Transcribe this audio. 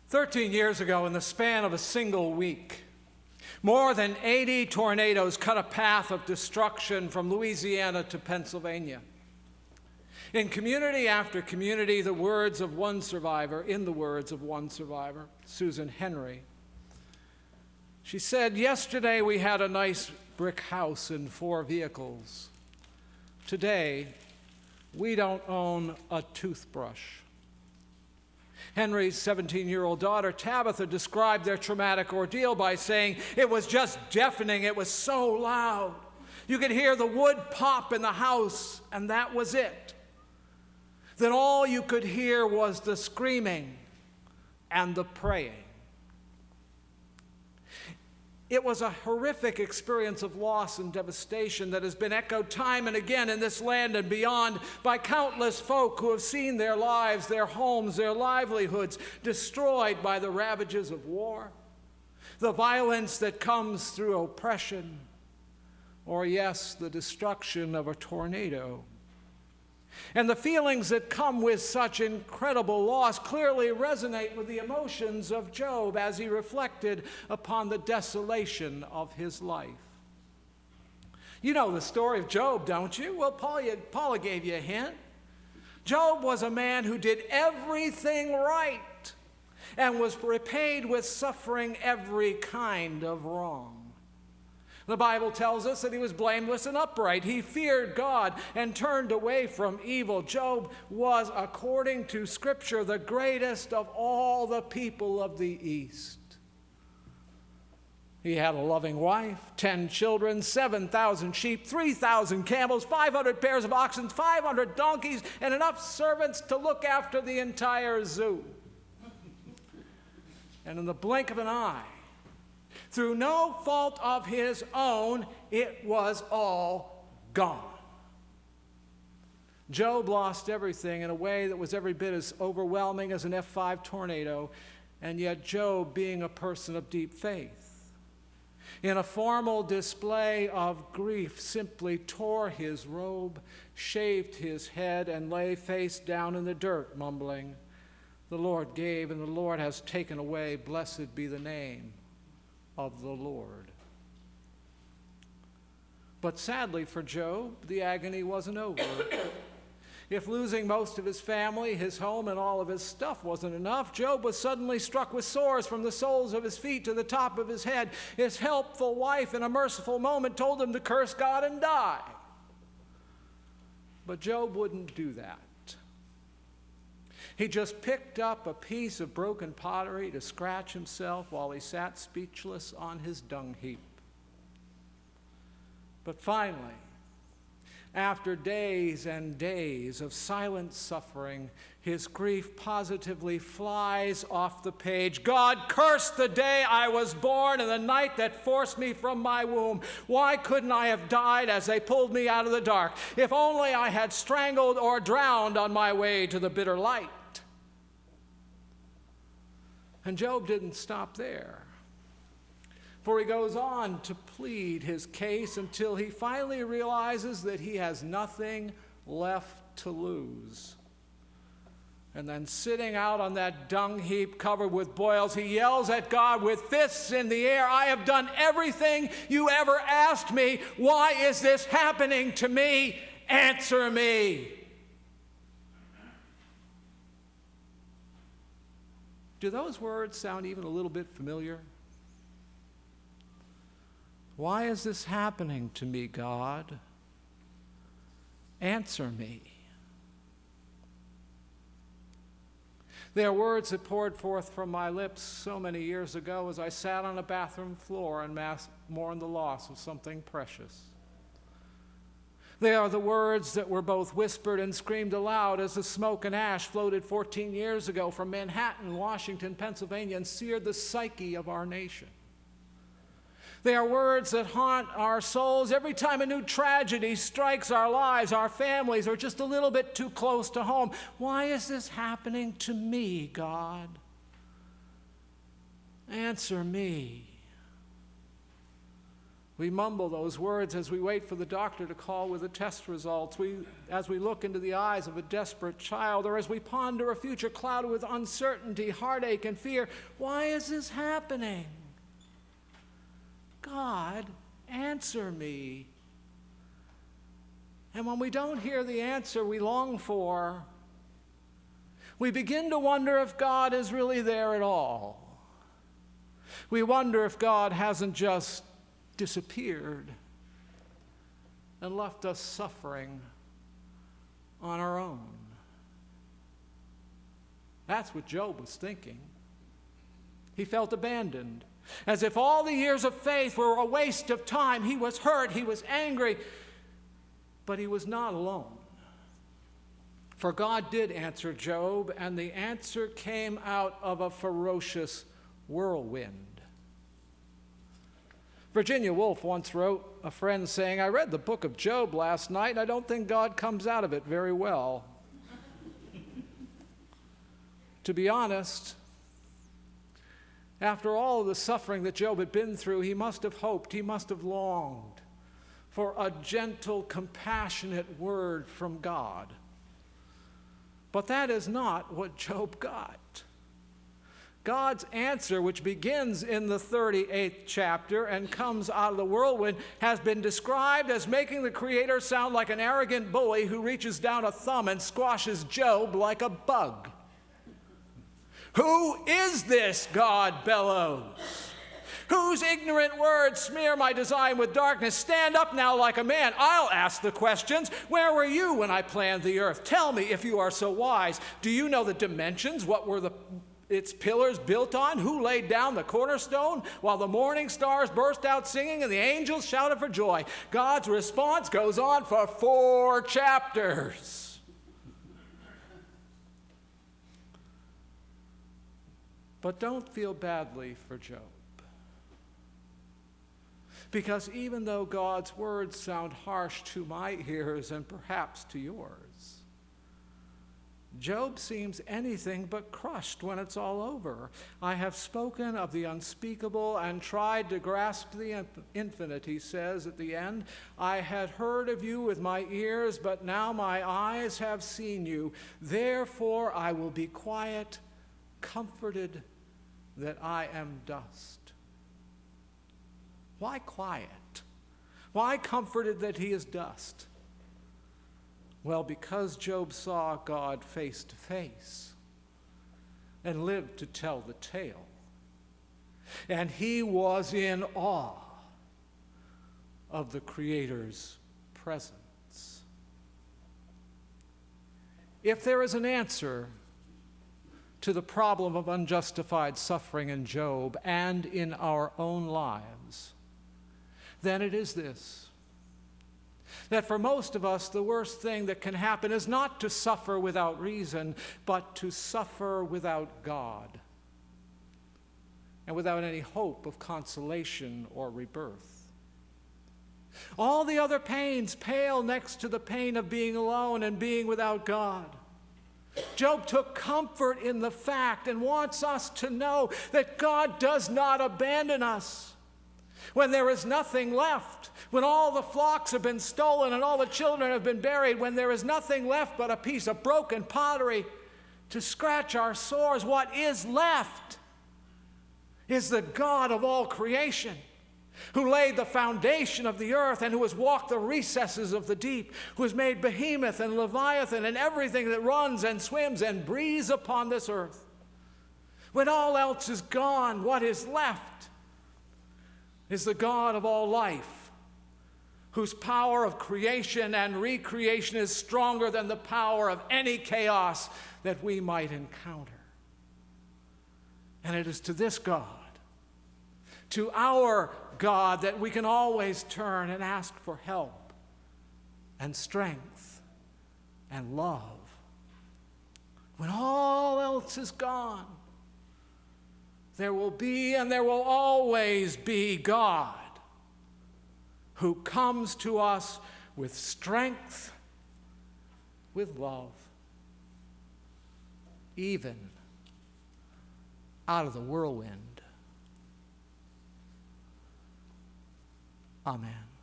13 years ago, in the span of a single week, more than 80 tornadoes cut a path of destruction from Louisiana to Pennsylvania. In community after community, in the words of one survivor, Susan Henry, she said, "Yesterday we had a nice brick house and 4 vehicles. Today, we don't own a toothbrush." Henry's 17-year-old daughter, Tabitha, described their traumatic ordeal by saying, "It was just deafening. It was so loud. You could hear the wood pop in the house, and that was it. Then all you could hear was the screaming and the praying." It was a horrific experience of loss and devastation that has been echoed time and again in this land and beyond by countless folk who have seen their lives, their homes, their livelihoods destroyed by the ravages of war, the violence that comes through oppression, or, yes, the destruction of a tornado. And the feelings that come with such incredible loss clearly resonate with the emotions of Job as he reflected upon the desolation of his life. You know the story of Job, don't you? Well, Paula gave you a hint. Job was a man who did everything right and was repaid with suffering every kind of wrong. The Bible tells us that he was blameless and upright. He feared God and turned away from evil. Job was, according to Scripture, the greatest of all the people of the East. He had a loving wife, 10 children, 7,000 sheep, 3,000 camels, 500 pairs of oxen, 500 donkeys, and enough servants to look after the entire zoo. And in the blink of an eye, through no fault of his own, it was all gone. Job lost everything in a way that was every bit as overwhelming as an F5 tornado, and yet Job, being a person of deep faith, in a formal display of grief, simply tore his robe, shaved his head, and lay face down in the dirt, mumbling, "The Lord gave, and the Lord has taken away. Blessed be the name of the Lord." But sadly for Job, the agony wasn't over. If losing most of his family, his home, and all of his stuff wasn't enough, Job was suddenly struck with sores from the soles of his feet to the top of his head. His helpful wife, in a merciful moment, told him to curse God and die. But Job wouldn't do that. He just picked up a piece of broken pottery to scratch himself while he sat speechless on his dung heap. But finally, after days and days of silent suffering, his grief positively flies off the page. "God cursed the day I was born and the night that forced me from my womb. Why couldn't I have died as they pulled me out of the dark? If only I had strangled or drowned on my way to the bitter light." And Job didn't stop there, for he goes on to plead his case until he finally realizes that he has nothing left to lose. And then, sitting out on that dung heap covered with boils, he yells at God with fists in the air, "I have done everything you ever asked me. Why is this happening to me? Answer me." Do those words sound even a little bit familiar? Why is this happening to me, God? Answer me. They are words that poured forth from my lips so many years ago as I sat on a bathroom floor and mourned the loss of something precious. They are the words that were both whispered and screamed aloud as the smoke and ash floated 14 years ago from Manhattan, Washington, Pennsylvania, and seared the psyche of our nation. They are words that haunt our souls every time a new tragedy strikes our lives, our families, or just a little bit too close to home. Why is this happening to me, God? Answer me. We mumble those words as we wait for the doctor to call with the test results, as we look into the eyes of a desperate child, or as we ponder a future clouded with uncertainty, heartache, and fear. Why is this happening? God, answer me. And when we don't hear the answer we long for, we begin to wonder if God is really there at all. We wonder if God hasn't just disappeared and left us suffering on our own. That's what Job was thinking. He felt abandoned, as if all the years of faith were a waste of time. He was hurt, he was angry, but he was not alone. For God did answer Job, and the answer came out of a ferocious whirlwind. Virginia Woolf once wrote a friend saying, "I read the book of Job last night, and I don't think God comes out of it very well." To be honest, after all of the suffering that Job had been through, he must have hoped, he must have longed for a gentle, compassionate word from God. But that is not what Job got. God's answer, which begins in the 38th chapter and comes out of the whirlwind, has been described as making the Creator sound like an arrogant bully who reaches down a thumb and squashes Job like a bug. "Who is this?" God bellows. "Whose ignorant words smear my design with darkness? Stand up now like a man. I'll ask the questions. Where were you when I planned the earth? Tell me if you are so wise. Do you know the dimensions? What were its pillars built on? Who laid down the cornerstone? While the morning stars burst out singing and the angels shouted for joy." God's response goes on for 4 chapters. But don't feel badly for Job. Because even though God's words sound harsh to my ears and perhaps to yours, Job seems anything but crushed when it's all over. "I have spoken of the unspeakable and tried to grasp the infinite," he says at the end. "I had heard of you with my ears, but now my eyes have seen you. Therefore I will be quiet, comforted that I am dust." Why quiet? Why comforted that he is dust? Well, because Job saw God face to face and lived to tell the tale. And he was in awe of the Creator's presence. If there is an answer to the problem of unjustified suffering in Job and in our own lives, then it is this: that for most of us, the worst thing that can happen is not to suffer without reason, but to suffer without God and without any hope of consolation or rebirth. All the other pains pale next to the pain of being alone and being without God. Job took comfort in the fact and wants us to know that God does not abandon us. When there is nothing left, when all the flocks have been stolen and all the children have been buried, when there is nothing left but a piece of broken pottery to scratch our sores, what is left is the God of all creation, who laid the foundation of the earth and who has walked the recesses of the deep, who has made Behemoth and Leviathan and everything that runs and swims and breathes upon this earth. When all else is gone, what is left is the God of all life, whose power of creation and recreation is stronger than the power of any chaos that we might encounter. And it is to this God, to our God, that we can always turn and ask for help and strength and love. When all else is gone, there will be and there will always be God who comes to us with strength, with love, even out of the whirlwind. Amen.